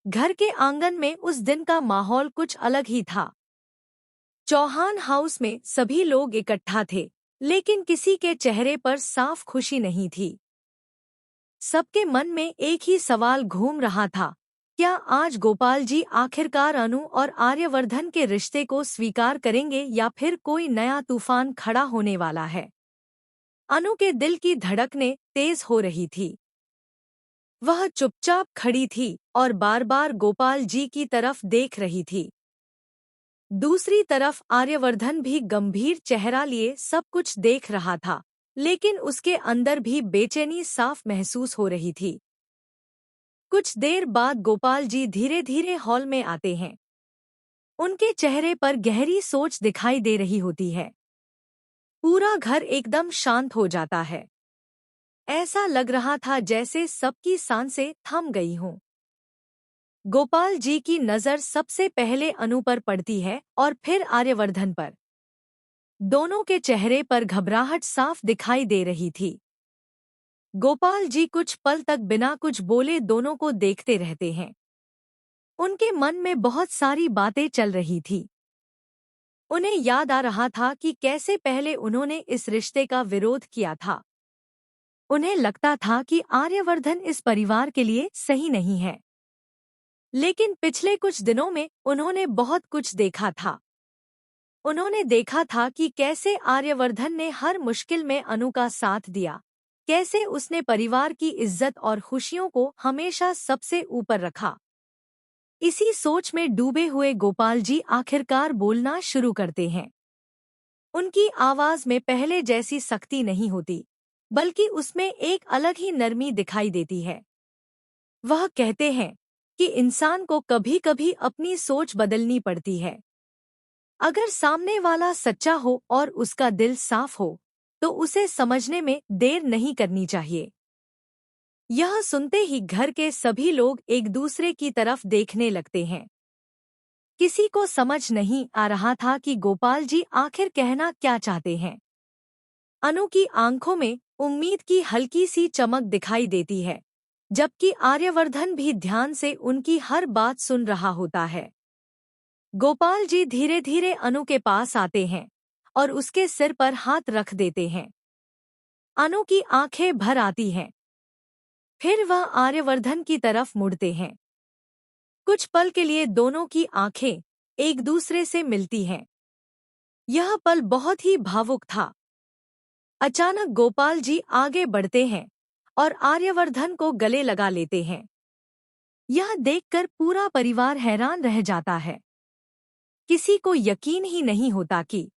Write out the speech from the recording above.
घर के आंगन में उस दिन का माहौल कुछ अलग ही था। चौहान हाउस में सभी लोग इकट्ठा थे, लेकिन किसी के चेहरे पर साफ खुशी नहीं थी। सबके मन में एक ही सवाल घूम रहा था, क्या आज गोपाल जी आखिरकार अनु और आर्यवर्धन के रिश्ते को स्वीकार करेंगे या फिर कोई नया तूफान खड़ा होने वाला है। अनु के दिल की धड़कनें तेज हो रही थी। वह चुपचाप खड़ी थी और बार बार गोपाल जी की तरफ देख रही थी। दूसरी तरफ आर्यवर्धन भी गंभीर चेहरा लिए सब कुछ देख रहा था, लेकिन उसके अंदर भी बेचैनी साफ महसूस हो रही थी। कुछ देर बाद गोपाल जी धीरे धीरे हॉल में आते हैं। उनके चेहरे पर गहरी सोच दिखाई दे रही होती है। पूरा घर एकदम शांत हो जाता है। ऐसा लग रहा था जैसे सबकी सांसें थम गई हों। गोपाल जी की नज़र सबसे पहले अनु पर पड़ती है और फिर आर्यवर्धन पर। दोनों के चेहरे पर घबराहट साफ दिखाई दे रही थी। गोपाल जी कुछ पल तक बिना कुछ बोले दोनों को देखते रहते हैं। उनके मन में बहुत सारी बातें चल रही थी। उन्हें याद आ रहा था कि कैसे पहले उन्होंने इस रिश्ते का विरोध किया था। उन्हें लगता था कि आर्यवर्धन इस परिवार के लिए सही नहीं है। लेकिन पिछले कुछ दिनों में उन्होंने बहुत कुछ देखा था। उन्होंने देखा था कि कैसे आर्यवर्धन ने हर मुश्किल में अनु का साथ दिया, कैसे उसने परिवार की इज्जत और खुशियों को हमेशा सबसे ऊपर रखा। इसी सोच में डूबे हुए गोपाल जी आखिरकार बोलना शुरू करते हैं। उनकी आवाज में पहले जैसी सख्ती नहीं होती, बल्कि उसमें एक अलग ही नरमी दिखाई देती है। वह कहते हैं कि इंसान को कभी-कभी अपनी सोच बदलनी पड़ती है। अगर सामने वाला सच्चा हो और उसका दिल साफ हो, तो उसे समझने में देर नहीं करनी चाहिए। यह सुनते ही घर के सभी लोग एक दूसरे की तरफ देखने लगते हैं। किसी को समझ नहीं आ रहा था कि गोपाल जी आखिर कहना क्या चाहते हैं। अनु की आंखों में उम्मीद की हल्की सी चमक दिखाई देती है, जबकि आर्यवर्धन भी ध्यान से उनकी हर बात सुन रहा होता है। गोपाल जी धीरे धीरे अनु के पास आते हैं और उसके सिर पर हाथ रख देते हैं। अनु की आंखें भर आती हैं। फिर वह आर्यवर्धन की तरफ मुड़ते हैं। कुछ पल के लिए दोनों की आंखें एक दूसरे से मिलती हैं। यह पल बहुत ही भावुक था। अचानक गोपाल जी आगे बढ़ते हैं और आर्यवर्धन को गले लगा लेते हैं। यह देखकर पूरा परिवार हैरान रह जाता है। किसी को यकीन ही नहीं होता कि